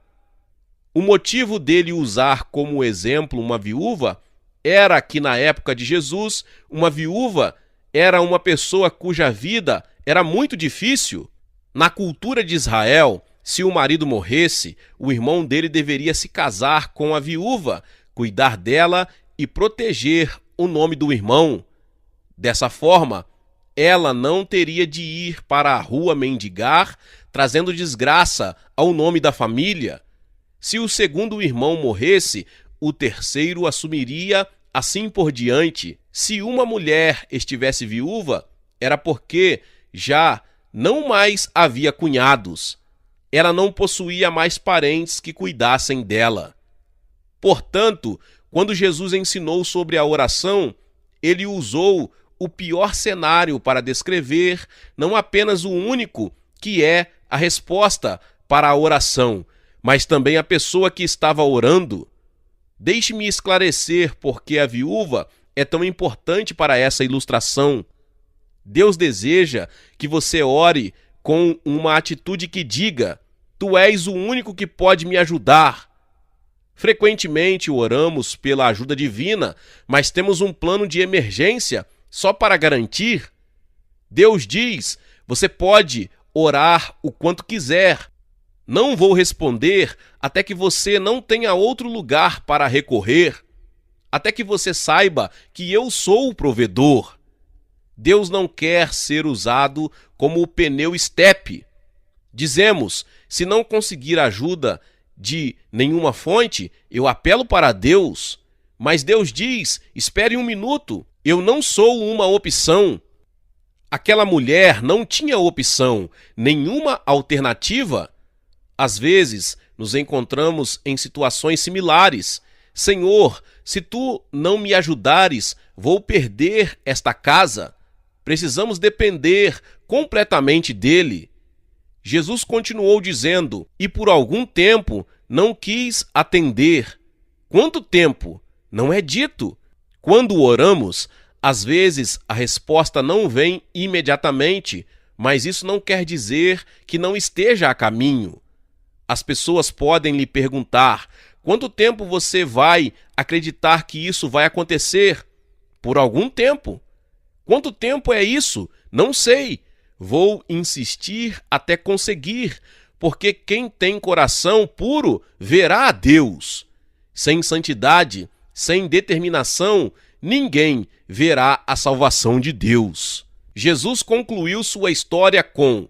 O motivo dele usar como exemplo uma viúva era que na época de Jesus, uma viúva era uma pessoa cuja vida era muito difícil. Na cultura de Israel, se o marido morresse, o irmão dele deveria se casar com a viúva, cuidar dela e proteger o nome do irmão. Dessa forma, ela não teria de ir para a rua mendigar, trazendo desgraça ao nome da família. Se o segundo irmão morresse, o terceiro assumiria, assim por diante. Se uma mulher estivesse viúva, era porque já não mais havia cunhados. Ela não possuía mais parentes que cuidassem dela. Portanto, quando Jesus ensinou sobre a oração, ele usou o pior cenário para descrever não apenas o único que é a resposta para a oração, mas também a pessoa que estava orando. Deixe-me esclarecer por que a viúva é tão importante para essa ilustração. Deus deseja que você ore com uma atitude que diga: Tu és o único que pode me ajudar. Frequentemente oramos pela ajuda divina, mas temos um plano de emergência só para garantir. Deus diz: você pode orar o quanto quiser. Não vou responder até que você não tenha outro lugar para recorrer, até que você saiba que eu sou o provedor. Deus não quer ser usado como o pneu estepe. Dizemos: se não conseguir ajuda de nenhuma fonte, eu apelo para Deus. Mas Deus diz: espere um minuto, eu não sou uma opção. Aquela mulher não tinha opção, nenhuma alternativa. Às vezes, nos encontramos em situações similares. Senhor, se tu não me ajudares, vou perder esta casa. Precisamos depender completamente dele. Jesus continuou dizendo: e por algum tempo não quis atender. Quanto tempo? Não é dito. Quando oramos, às vezes a resposta não vem imediatamente, mas isso não quer dizer que não esteja a caminho. As pessoas podem lhe perguntar: quanto tempo você vai acreditar que isso vai acontecer? Por algum tempo. Quanto tempo é isso? Não sei. Vou insistir até conseguir, porque quem tem coração puro verá a Deus. Sem santidade, sem determinação, ninguém verá a salvação de Deus. Jesus concluiu sua história com: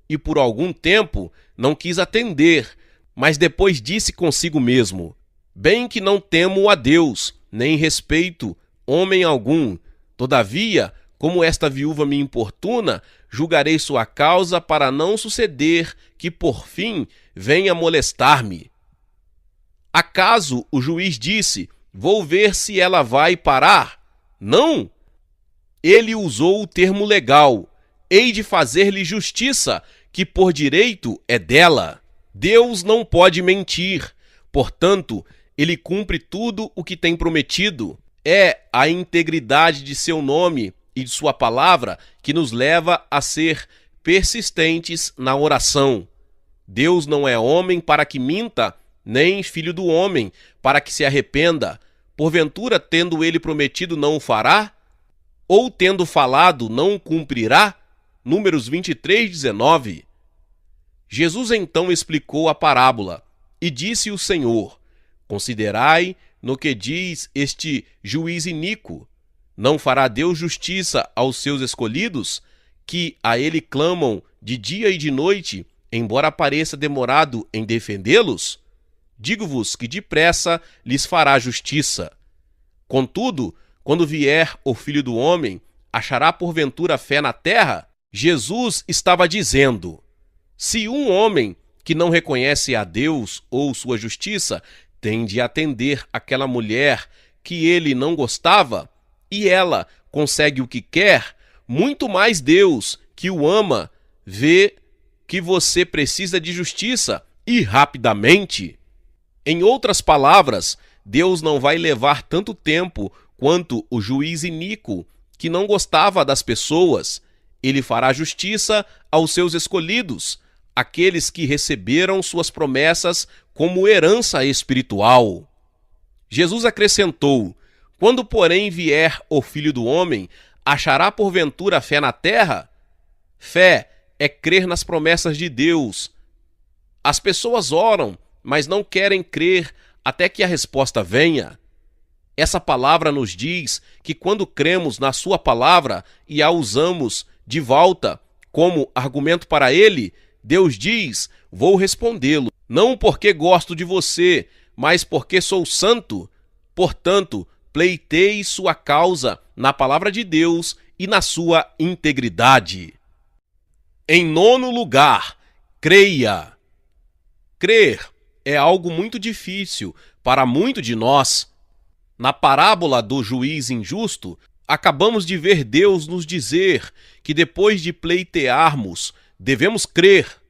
e por algum tempo não quis atender, mas depois disse consigo mesmo: bem que não temo a Deus, nem respeito homem algum. Todavia, como esta viúva me importuna, julgarei sua causa para não suceder que, por fim, venha molestar-me. Acaso o juiz disse: vou ver se ela vai parar? Não! Ele usou o termo legal: hei de fazer-lhe justiça, que por direito é dela. Deus não pode mentir, portanto, ele cumpre tudo o que tem prometido. É a integridade de seu nome e de sua palavra que nos leva a ser persistentes na oração. Deus não é homem para que minta, nem filho do homem para que se arrependa. Porventura, tendo ele prometido, não o fará? Ou tendo falado, não o cumprirá? Números 23:19. Jesus então explicou a parábola, e disse o Senhor: considerai no que diz este juiz iníquo. Não fará Deus justiça aos seus escolhidos, que a ele clamam de dia e de noite, embora pareça demorado em defendê-los? Digo-vos que depressa lhes fará justiça. Contudo, quando vier o Filho do Homem, achará porventura fé na terra? Jesus estava dizendo: se um homem que não reconhece a Deus ou sua justiça tem de atender aquela mulher que ele não gostava, e ela consegue o que quer, muito mais Deus, que o ama, vê que você precisa de justiça, e rapidamente. Em outras palavras, Deus não vai levar tanto tempo quanto o juiz iníquo, que não gostava das pessoas. Ele fará justiça aos seus escolhidos, aqueles que receberam suas promessas como herança espiritual. Jesus acrescentou: quando, porém, vier o Filho do Homem, achará porventura fé na terra? Fé é crer nas promessas de Deus. As pessoas oram, mas não querem crer até que a resposta venha. Essa palavra nos diz que quando cremos na sua palavra e a usamos de volta como argumento para ele, Deus diz: vou respondê-lo, não porque gosto de você, mas porque sou santo. Portanto, pleiteie sua causa na palavra de Deus e na sua integridade. Em nono lugar, creia. Crer é algo muito difícil para muitos de nós. Na parábola do juiz injusto, acabamos de ver Deus nos dizer que depois de pleitearmos, devemos crer.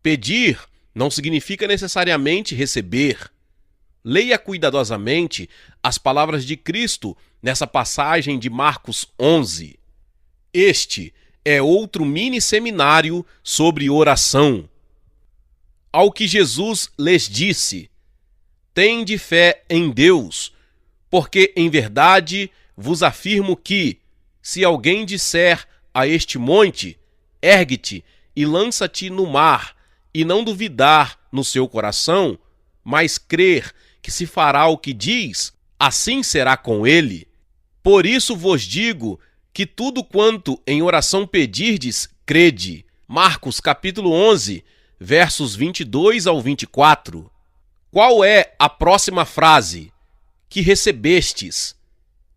Pedir não significa necessariamente receber. Leia cuidadosamente as palavras de Cristo nessa passagem de Marcos 11. Este é outro mini seminário sobre oração. Ao que Jesus lhes disse: tende fé em Deus, porque em verdade vos afirmo que, se alguém disser a este monte, ergue-te e lança-te no mar, e não duvidar no seu coração, mas crer que se fará o que diz, assim será com ele. Por isso vos digo que tudo quanto em oração pedirdes, crede. Marcos capítulo 11, versos 22 ao 24. Qual é a próxima frase? Que recebestes,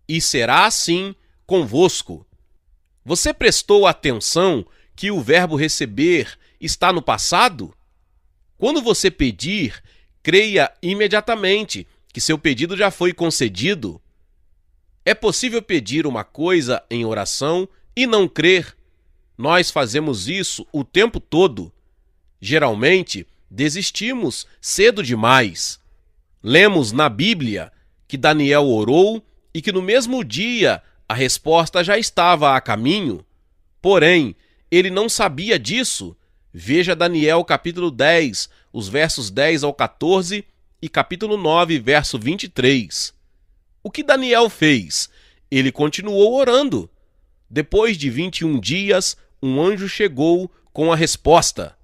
e será assim convosco. Você prestou atenção que o verbo receber está no passado? Quando você pedir, creia imediatamente que seu pedido já foi concedido. É possível pedir uma coisa em oração e não crer. Nós fazemos isso o tempo todo. Geralmente, desistimos cedo demais. Lemos na Bíblia que Daniel orou e que no mesmo dia a resposta já estava a caminho. Porém, ele não sabia disso. Veja Daniel capítulo 10, os versos 10 ao 14 e capítulo 9, verso 23. O que Daniel fez? Ele continuou orando. Depois de 21 dias, um anjo chegou com a resposta.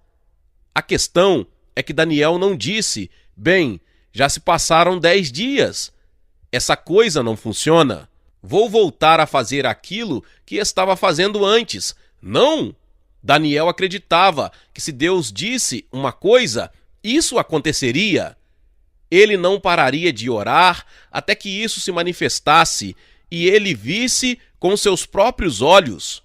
A questão é que Daniel não disse: bem, já se passaram 10 dias. Essa coisa não funciona. Vou voltar a fazer aquilo que estava fazendo antes. Não! Daniel acreditava que se Deus disse uma coisa, isso aconteceria. Ele não pararia de orar até que isso se manifestasse e ele visse com seus próprios olhos.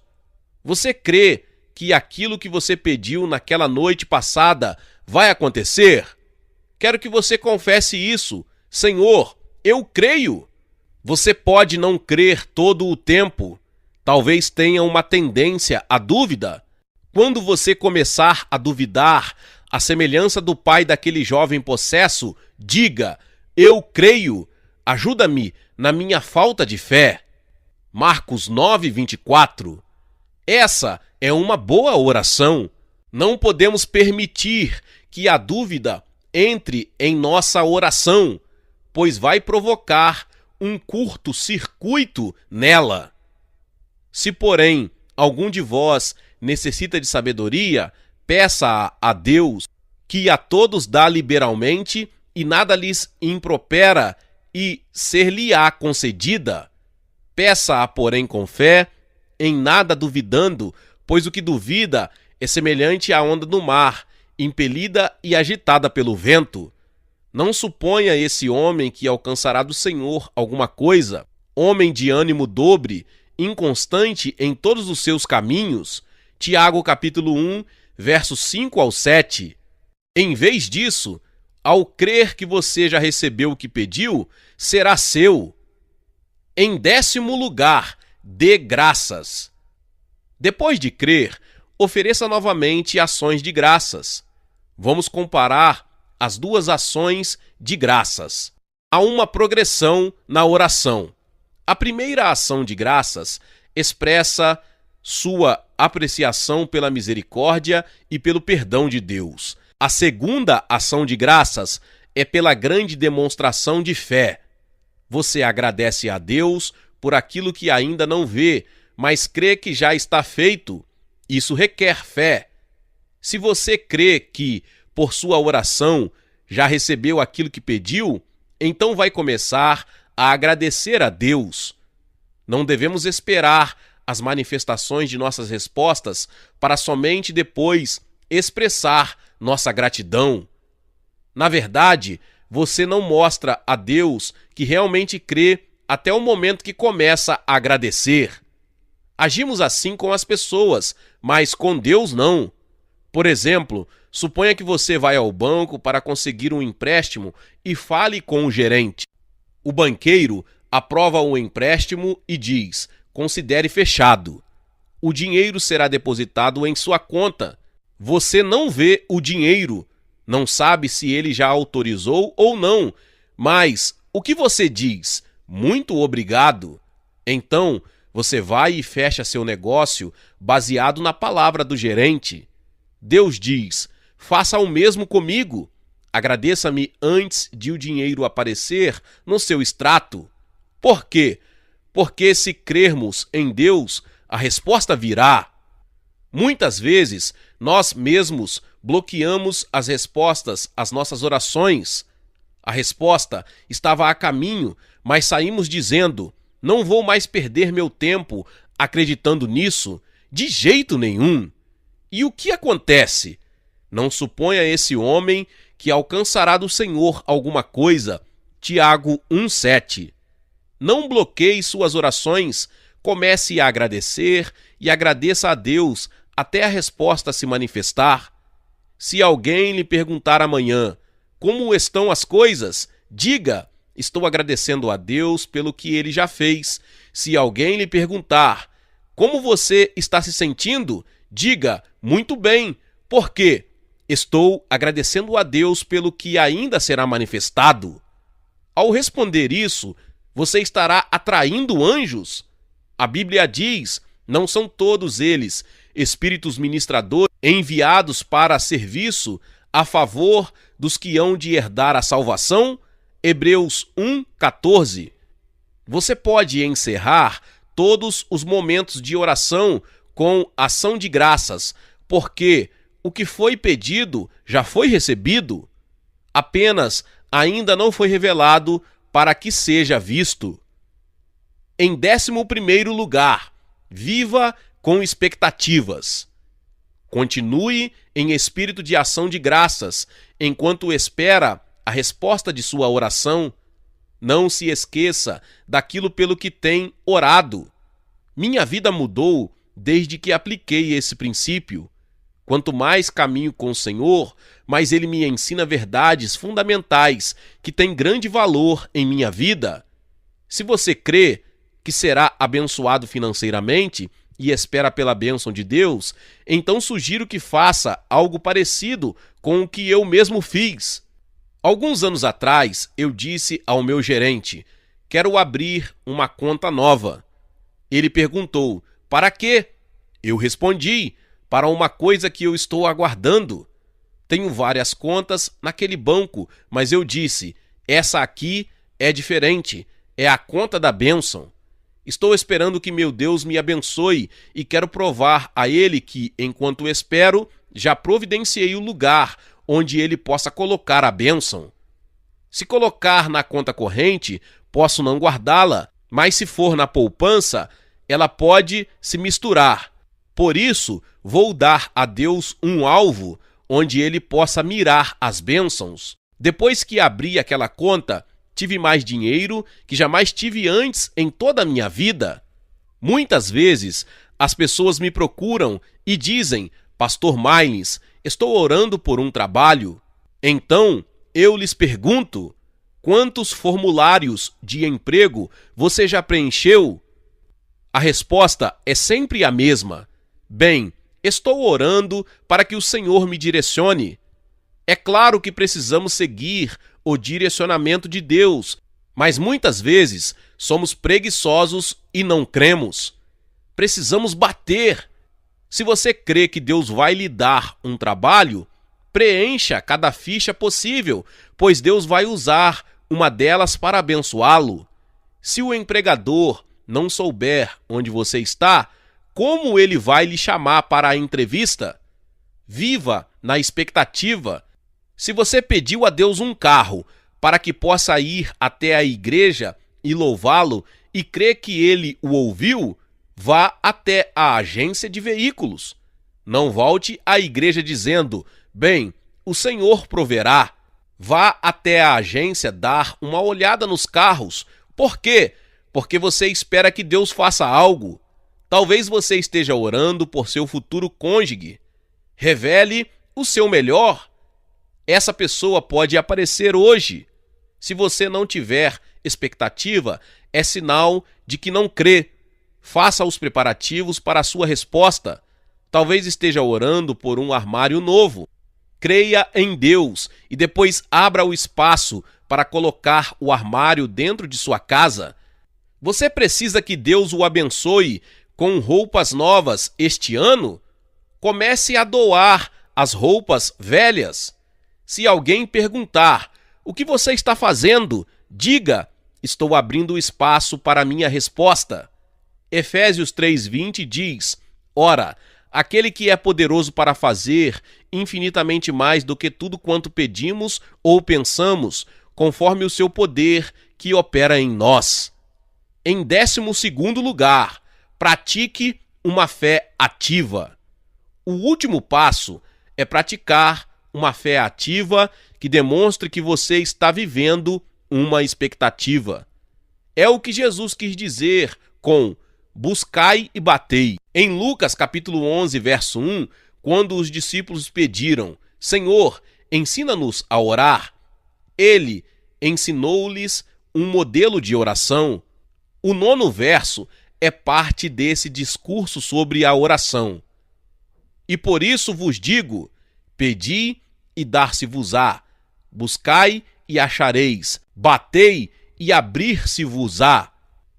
Você crê que aquilo que você pediu naquela noite passada vai acontecer? Quero que você confesse isso. Senhor, eu creio. Você pode não crer todo o tempo. Talvez tenha uma tendência à dúvida. Quando você começar a duvidar, à semelhança do pai daquele jovem possesso, diga: eu creio, ajuda-me na minha falta de fé. Marcos 9, 24. Essa é uma boa oração. Não podemos permitir que a dúvida entre em nossa oração, pois vai provocar um curto-circuito nela. Se, porém, algum de vós necessita de sabedoria, peça a Deus, que a todos dá liberalmente e nada lhes impropera, e ser-lhe-á concedida. Peça-a, porém, com fé, em nada duvidando, pois o que duvida é semelhante à onda do mar, impelida e agitada pelo vento. Não suponha esse homem que alcançará do Senhor alguma coisa, homem de ânimo dobre, inconstante em todos os seus caminhos. Tiago capítulo 1, versos 5 ao 7. Em vez disso, ao crer que você já recebeu o que pediu, será seu. Em 10º lugar, dê graças. Depois de crer, ofereça novamente ações de graças. Vamos comparar as duas ações de graças. Há uma progressão na oração. A primeira ação de graças expressa sua apreciação pela misericórdia e pelo perdão de Deus. A segunda ação de graças é pela grande demonstração de fé. Você agradece a Deus por aquilo que ainda não vê, mas crê que já está feito. Isso requer fé. Se você crê que, por sua oração, já recebeu aquilo que pediu, então vai começar a agradecer a Deus. Não devemos esperar as manifestações de nossas respostas para somente depois expressar nossa gratidão. Na verdade, você não mostra a Deus que realmente crê até o momento que começa a agradecer. Agimos assim com as pessoas, mas com Deus não. Por exemplo, suponha que você vai ao banco para conseguir um empréstimo e fale com o gerente. O banqueiro aprova o empréstimo e diz: considere fechado. O dinheiro será depositado em sua conta. Você não vê o dinheiro, não sabe se ele já autorizou ou não, mas o que você diz? Muito obrigado. Então, Você vai e fecha seu negócio baseado na palavra do gerente. Deus diz: faça o mesmo comigo. Agradeça-me antes de o dinheiro aparecer no seu extrato. Por quê? Porque se crermos em Deus, a resposta virá. Muitas vezes, nós mesmos bloqueamos as respostas às nossas orações. A resposta estava a caminho, mas saímos dizendo: não vou mais perder meu tempo acreditando nisso, de jeito nenhum. E o que acontece? Não suponha esse homem que alcançará do Senhor alguma coisa. Tiago 1,7. Não bloqueie suas orações, comece a agradecer e agradeça a Deus até a resposta se manifestar. Se alguém lhe perguntar amanhã como estão as coisas, diga: estou agradecendo a Deus pelo que ele já fez. Se alguém lhe perguntar como você está se sentindo, diga: muito bem. Por quê? Estou agradecendo a Deus pelo que ainda será manifestado. Ao responder isso, você estará atraindo anjos. A Bíblia diz: não são todos eles espíritos ministradores enviados para serviço a favor dos que hão de herdar a salvação? Hebreus 1,14. Você pode encerrar todos os momentos de oração com ação de graças, porque o que foi pedido já foi recebido, apenas ainda não foi revelado para que seja visto. Em 11º lugar, viva com expectativas. Continue em espírito de ação de graças enquanto espera a resposta de sua oração. Não se esqueça daquilo pelo que tem orado. Minha vida mudou desde que apliquei esse princípio. Quanto mais caminho com o Senhor, mais Ele me ensina verdades fundamentais que têm grande valor em minha vida. Se você crê que será abençoado financeiramente e espera pela bênção de Deus, então sugiro que faça algo parecido com o que eu mesmo fiz. Alguns anos atrás, eu disse ao meu gerente: quero abrir uma conta nova. Ele perguntou: para quê? Eu respondi: para uma coisa que eu estou aguardando. Tenho várias contas naquele banco, mas eu disse: essa aqui é diferente, é a conta da bênção. Estou esperando que meu Deus me abençoe e quero provar a Ele que, enquanto espero, já providenciei o lugar onde Ele possa colocar a bênção. Se colocar na conta corrente, posso não guardá-la, mas se for na poupança, ela pode se misturar. Por isso, vou dar a Deus um alvo onde Ele possa mirar as bênçãos. Depois que abri aquela conta, tive mais dinheiro que jamais tive antes em toda a minha vida. Muitas vezes, as pessoas me procuram e dizem: Pastor Marlins, estou orando por um trabalho. Então, eu lhes pergunto: quantos formulários de emprego você já preencheu? A resposta é sempre a mesma: bem, estou orando para que o Senhor me direcione. É claro que precisamos seguir o direcionamento de Deus, mas muitas vezes somos preguiçosos e não cremos. Precisamos bater. Se você crê que Deus vai lhe dar um trabalho, preencha cada ficha possível, pois Deus vai usar uma delas para abençoá-lo. Se o empregador não souber onde você está, como ele vai lhe chamar para a entrevista? Viva na expectativa. Se você pediu a Deus um carro para que possa ir até a igreja e louvá-lo e crê que ele o ouviu, vá até a agência de veículos. Não volte à igreja dizendo: bem, o Senhor proverá. Vá até a agência dar uma olhada nos carros. Por quê? Porque você espera que Deus faça algo. Talvez você esteja orando por seu futuro cônjuge. Revele o seu melhor. Essa pessoa pode aparecer hoje. Se você não tiver expectativa, é sinal de que não crê. Faça os preparativos para a sua resposta. Talvez esteja orando por um armário novo. Creia em Deus e depois abra o espaço para colocar o armário dentro de sua casa. Você precisa que Deus o abençoe com roupas novas este ano? Comece a doar as roupas velhas. Se alguém perguntar: o que você está fazendo? Diga: estou abrindo espaço para minha resposta. Efésios 3:20 diz: ora, aquele que é poderoso para fazer infinitamente mais do que tudo quanto pedimos ou pensamos, conforme o seu poder que opera em nós. Em 12º lugar, pratique uma fé ativa. O último passo é praticar uma fé ativa que demonstre que você está vivendo uma expectativa. É o que Jesus quis dizer com buscai e batei. Em Lucas capítulo 11, verso 1, quando os discípulos pediram: Senhor, ensina-nos a orar, ele ensinou-lhes um modelo de oração. O 9º verso é parte desse discurso sobre a oração. E por isso vos digo: pedi e dar-se-vos-á, buscai e achareis, batei e abrir-se-vos-á.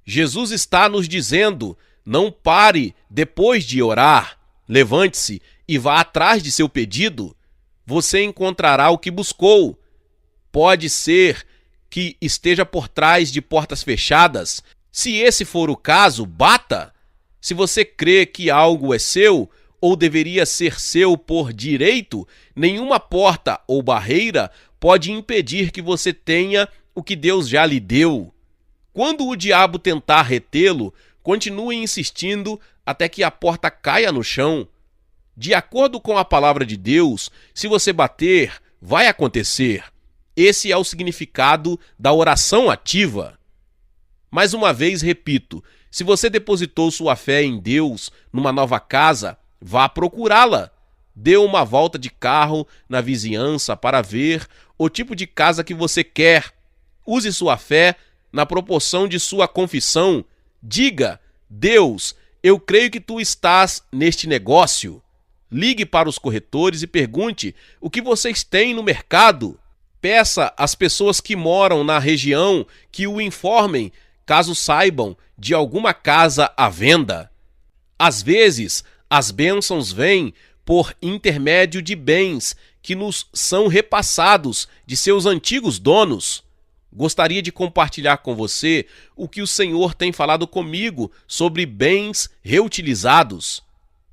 Jesus está nos dizendo: não pare depois de orar, levante-se e vá atrás de seu pedido. Você encontrará o que buscou. Pode ser que esteja por trás de portas fechadas. Se esse for o caso, bata. Se você crê que algo é seu ou deveria ser seu por direito, nenhuma porta ou barreira pode impedir que você tenha o que Deus já lhe deu. Quando o diabo tentar retê-lo, continue insistindo até que a porta caia no chão. De acordo com a palavra de Deus, se você bater, vai acontecer. Esse é o significado da oração ativa. Mais uma vez repito, se você depositou sua fé em Deus numa nova casa, vá procurá-la. Dê uma volta de carro na vizinhança para ver o tipo de casa que você quer. Use sua fé na proporção de sua confissão. Diga: Deus, eu creio que tu estás neste negócio. Ligue para os corretores e pergunte o que vocês têm no mercado. Peça às pessoas que moram na região que o informem caso saibam de alguma casa à venda. Às vezes, as bênçãos vêm por intermédio de bens que nos são repassados de seus antigos donos. Gostaria de compartilhar com você o que o Senhor tem falado comigo sobre bens reutilizados.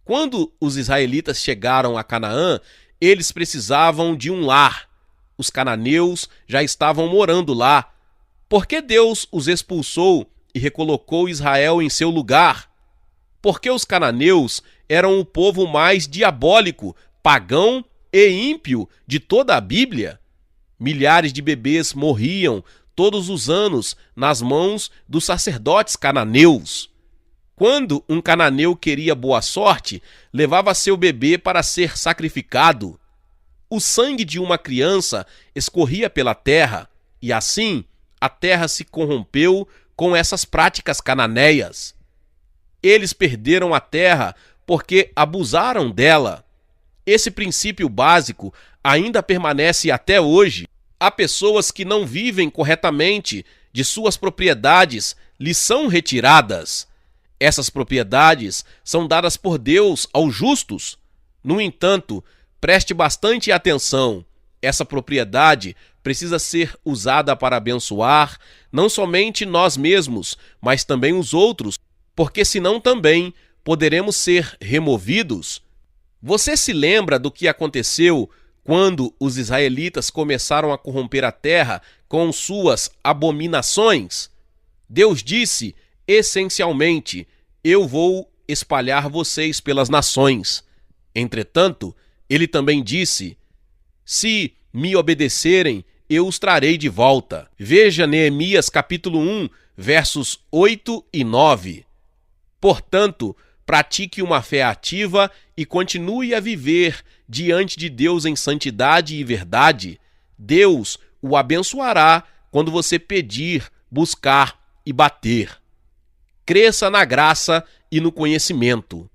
Quando os israelitas chegaram a Canaã, eles precisavam de um lar. Os cananeus já estavam morando lá. Por que Deus os expulsou e recolocou Israel em seu lugar? Porque os cananeus eram o povo mais diabólico, pagão e ímpio de toda a Bíblia. Milhares de bebês morriam todos os anos nas mãos dos sacerdotes cananeus. Quando um cananeu queria boa sorte, levava seu bebê para ser sacrificado. O sangue de uma criança escorria pela terra, e assim a terra se corrompeu com essas práticas cananeias. Eles perderam a terra porque abusaram dela. Esse princípio básico ainda permanece até hoje. Há pessoas que não vivem corretamente de suas propriedades, lhes são retiradas. Essas propriedades são dadas por Deus aos justos. No entanto, preste bastante atenção. Essa propriedade precisa ser usada para abençoar não somente nós mesmos, mas também os outros, porque senão também poderemos ser removidos. Você se lembra do que aconteceu quando os israelitas começaram a corromper a terra com suas abominações? Deus disse, essencialmente: eu vou espalhar vocês pelas nações. Entretanto, ele também disse: se me obedecerem, eu os trarei de volta. Veja Neemias capítulo 1, versos 8 e 9. Portanto, pratique uma fé ativa e continue a viver diante de Deus em santidade e verdade. Deus o abençoará quando você pedir, buscar e bater. Cresça na graça e no conhecimento.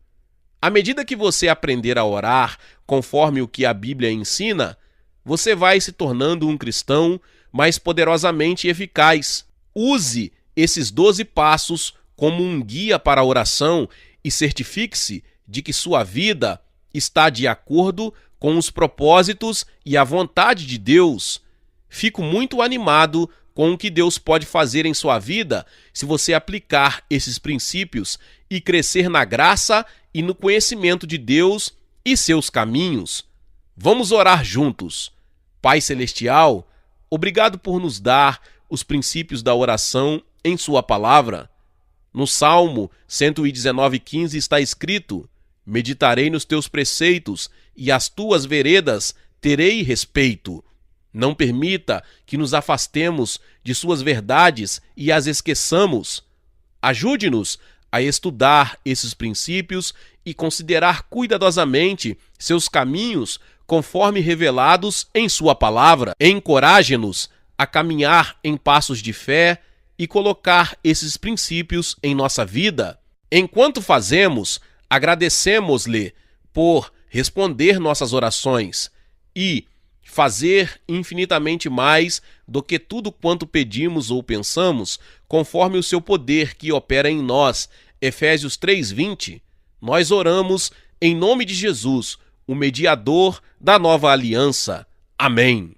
À medida que você aprender a orar conforme o que a Bíblia ensina, você vai se tornando um cristão mais poderosamente eficaz. Use esses 12 passos como um guia para a oração e certifique-se de que sua vida está de acordo com os propósitos e a vontade de Deus. Fico muito animado com o que Deus pode fazer em sua vida se você aplicar esses princípios e crescer na graça e no conhecimento de Deus e seus caminhos. Vamos orar juntos. Pai Celestial, obrigado por nos dar os princípios da oração em sua palavra. No Salmo 119:15 está escrito: meditarei nos teus preceitos e às tuas veredas terei respeito. Não permita que nos afastemos de suas verdades e as esqueçamos. Ajude-nos a estudar esses princípios e considerar cuidadosamente seus caminhos conforme revelados em sua palavra. Encoraje-nos a caminhar em passos de fé e colocar esses princípios em nossa vida. Enquanto fazemos, agradecemos-lhe por responder nossas orações e fazer infinitamente mais do que tudo quanto pedimos ou pensamos, conforme o seu poder que opera em nós. Efésios 3:20. Nós oramos em nome de Jesus, o mediador da nova aliança. Amém.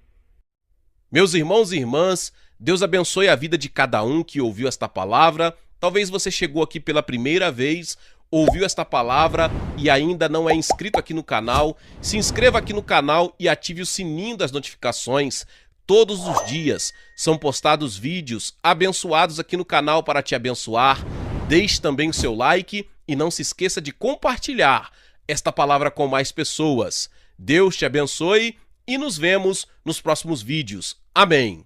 Meus irmãos e irmãs, Deus abençoe a vida de cada um que ouviu esta palavra. Talvez você chegou aqui pela primeira vez, ouviu esta palavra e ainda não é inscrito aqui no canal. Se inscreva aqui no canal e ative o sininho das notificações. Todos os dias são postados vídeos abençoados aqui no canal para te abençoar. Deixe também o seu like e não se esqueça de compartilhar esta palavra com mais pessoas. Deus te abençoe e nos vemos nos próximos vídeos. Amém.